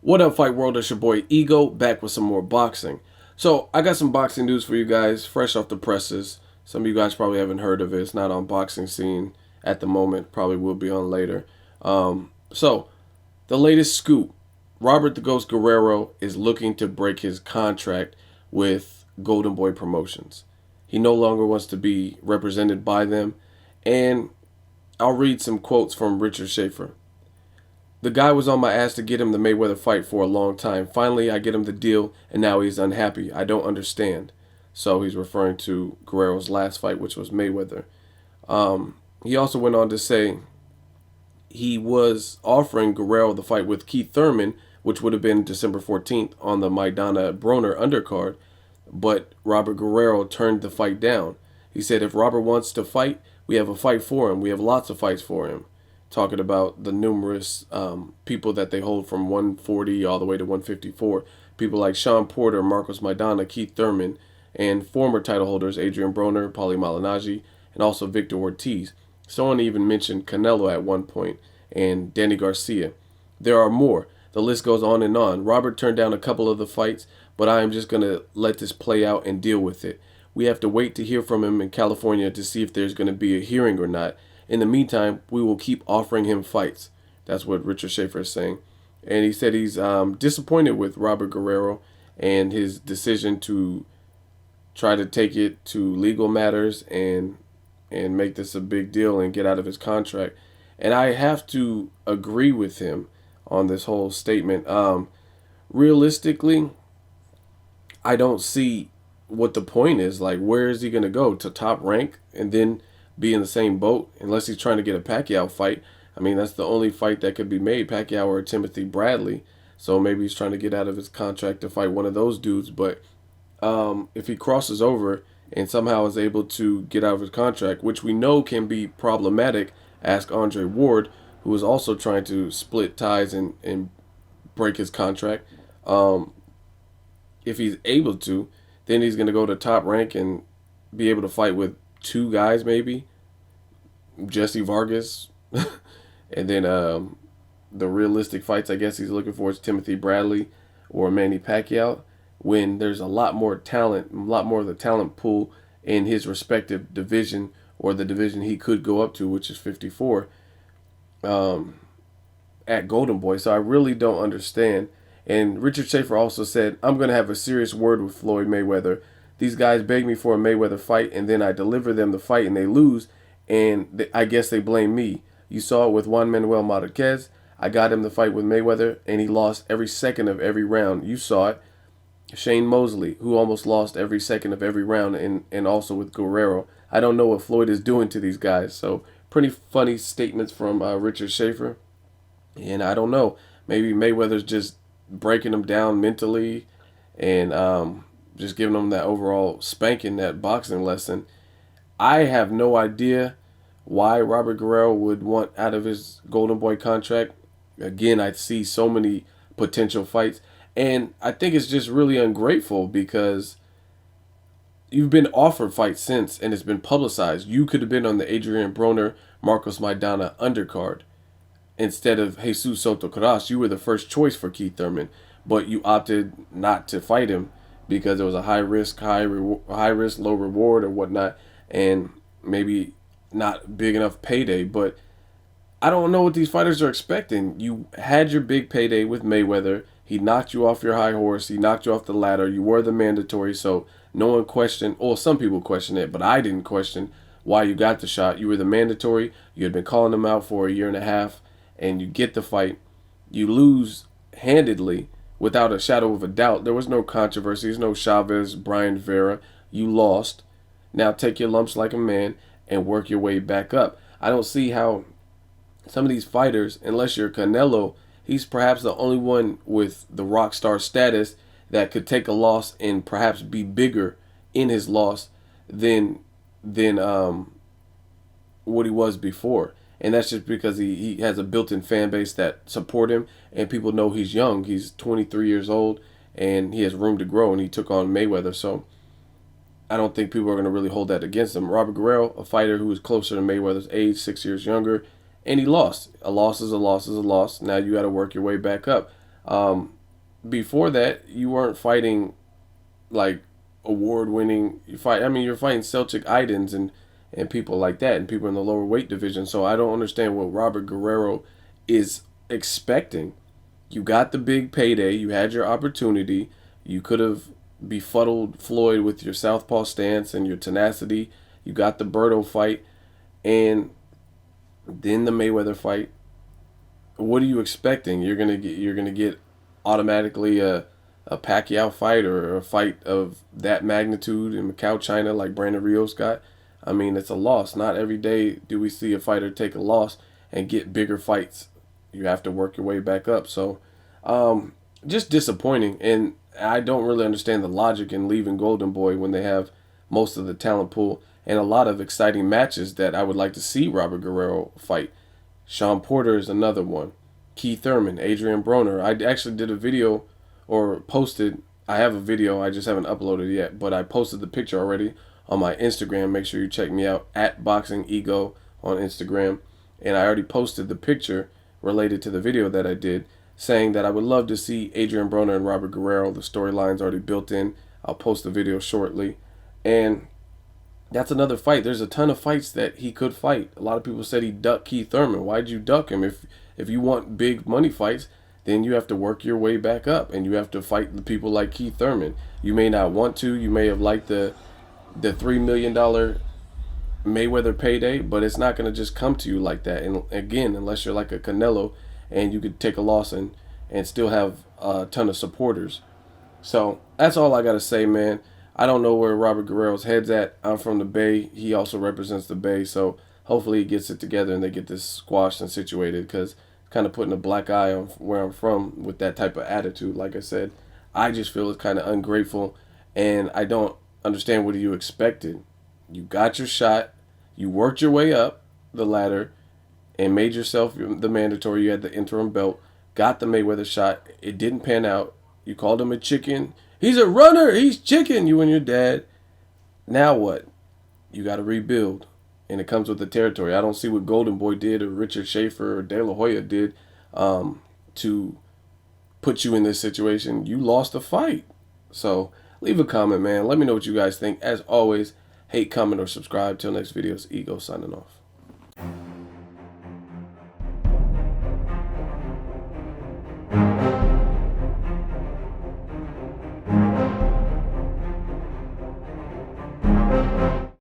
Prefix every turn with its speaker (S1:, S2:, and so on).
S1: What up, Fight World? It's your boy Ego, back with some more boxing. So, I got some boxing news for you guys, fresh off the presses. Some of you guys probably haven't heard of it. It's not on boxing scene at the moment. Probably will be on later. So, the latest scoop. Robert the Ghost Guerrero is looking to break his contract with Golden Boy Promotions. He no longer wants to be represented by them. And I'll read some quotes from Richard Schaefer. The guy was on my ass to get him the Mayweather fight for a long time. Finally, I get him the deal, and now he's unhappy. I don't understand. So he's referring to Guerrero's last fight, which was Mayweather. He also went on to say he was offering Guerrero the fight with Keith Thurman, which would have been December 14th on the Maidana Broner undercard, but Robert Guerrero turned the fight down. He said if Robert wants to fight, we have a fight for him. We have lots of fights for him. Talking about the numerous people that they hold from 140 all the way to 154. People like Sean Porter, Marcos Maidana, Keith Thurman, and former title holders Adrian Broner, Paulie Malignaggi, and also Victor Ortiz. Someone even mentioned Canelo at one point, and Danny Garcia. There are more. The list goes on and on. Robert turned down a couple of the fights, but I am just going to let this play out and deal with it. We have to wait to hear from him in California to see if there's going to be a hearing or not. In the meantime, we will keep offering him fights. That's what Richard Schaefer is saying. And he said he's disappointed with Robert Guerrero and his decision to try to take it to legal matters and make this a big deal and get out of his contract. And I have to agree with him on this whole statement. Realistically, I don't see what the point is. Like, where is he going to go? To Top Rank and then be in the same boat, unless he's trying to get a Pacquiao fight. I mean, that's the only fight that could be made, Pacquiao or Timothy Bradley. So maybe he's trying to get out of his contract to fight one of those dudes. But if he crosses over and somehow is able to get out of his contract, which we know can be problematic, ask Andre Ward, who is also trying to split ties and break his contract. If he's able to, then he's going to go to Top Rank and be able to fight with two guys, maybe Jesse Vargas, and then the realistic fights I guess he's looking for is Timothy Bradley or Manny Pacquiao, when there's a lot more talent, a lot more of the talent pool in his respective division, or the division he could go up to, which is 54, at Golden Boy. So I really don't understand. And Richard Schaefer also said, I'm going to have a serious word with Floyd Mayweather. These guys beg me for a Mayweather fight, and then I deliver them the fight, and they lose, and I guess they blame me. You saw it with Juan Manuel Marquez. I got him the fight with Mayweather, and he lost every second of every round. You saw it. Shane Mosley, who almost lost every second of every round, and also with Guerrero. I don't know what Floyd is doing to these guys. So pretty funny statements from Richard Schaefer. And I don't know. Maybe Mayweather's just breaking them down mentally and just giving them that overall spanking, that boxing lesson. I have no idea why Robert Guerrero would want out of his Golden Boy contract. Again, I see so many potential fights. And I think it's just really ungrateful because you've been offered fights since and it's been publicized. You could have been on the Adrian Broner, Marcos Maidana undercard instead of Jesus Soto Karass. You were the first choice for Keith Thurman, but you opted not to fight him because it was a high risk, high risk, low reward or whatnot, and maybe not big enough payday. But I don't know what these fighters are expecting. You had your big payday with Mayweather. He knocked you off your high horse. He knocked you off the ladder. You were the mandatory, so no one questioned. Well, some people questioned it, but I didn't question why you got the shot. You were the mandatory. You had been calling him out for a year and a half, and you get the fight. You lose handedly without a shadow of a doubt. There was no controversy. There's no Chavez, Brian Vera. You lost. Now take your lumps like a man and work your way back up. I don't see how some of these fighters, unless you're Canelo, he's perhaps the only one with the rock star status that could take a loss and perhaps be bigger in his loss than what he was before. And that's just because he has a built-in fan base that support him, and people know he's young. He's 23 years old, and he has room to grow, and he took on Mayweather. So I don't think people are going to really hold that against him. Robert Guerrero, a fighter who is closer to Mayweather's age, 6 years younger, and he lost. A loss is a loss is a loss. Now you got to work your way back up. Before that, you weren't fighting like award-winning. You fight. I mean, you're fighting Celtic Idens and people like that, and people in the lower weight division. So I don't understand what Robert Guerrero is expecting. You got the big payday. You had your opportunity. You could have befuddled Floyd with your southpaw stance and your tenacity. You got the Berto fight, and then the Mayweather fight. What are you expecting? You're gonna get automatically a Pacquiao fight or a fight of that magnitude in Macau, China, like Brandon Rios got. I mean, it's a loss. Not every day do we see a fighter take a loss and get bigger fights. You have to work your way back up. So, just disappointing. And I don't really understand the logic in leaving Golden Boy when they have most of the talent pool and a lot of exciting matches that I would like to see Robert Guerrero fight. Sean Porter is another one. Keith Thurman, Adrian Broner. I actually did a video or posted. I have a video. I just haven't uploaded it yet, but I posted the picture already on my Instagram. Make sure you check me out at Boxing Ego on Instagram. And I already posted the picture related to the video that I did, saying that I would love to see Adrian Broner and Robert Guerrero. The storyline's already built in. I'll post the video shortly. And that's another fight. There's a ton of fights that he could fight. A lot of people said he ducked Keith Thurman. Why'd you duck him? If you want big money fights, then you have to work your way back up, and you have to fight the people like Keith Thurman. You may not want to. You may have liked the $3 million Mayweather payday, but it's not going to just come to you like that. And again, unless you're like a Canelo and you could take a loss and still have a ton of supporters. So that's all I got to say, man. I don't know where Robert Guerrero's head's at. I'm from the Bay. He also represents the Bay. So hopefully he gets it together and they get this squashed and situated, because kind of putting a black eye on where I'm from with that type of attitude. Like I said, I just feel it's kind of ungrateful, and I don't understand what you expected. You got your shot. You worked your way up the ladder and made yourself the mandatory. You had the interim belt, got the Mayweather shot. It didn't pan out. You called him a chicken. He's a runner. He's chicken. You and your dad. Now what? You got to rebuild. And it comes with the territory. I don't see what Golden Boy did or Richard Schaefer or De La Hoya did to put you in this situation. You lost a fight. So leave a comment, man. Let me know what you guys think. As always, hate, comment, or subscribe. Till next video, it's Ego signing off.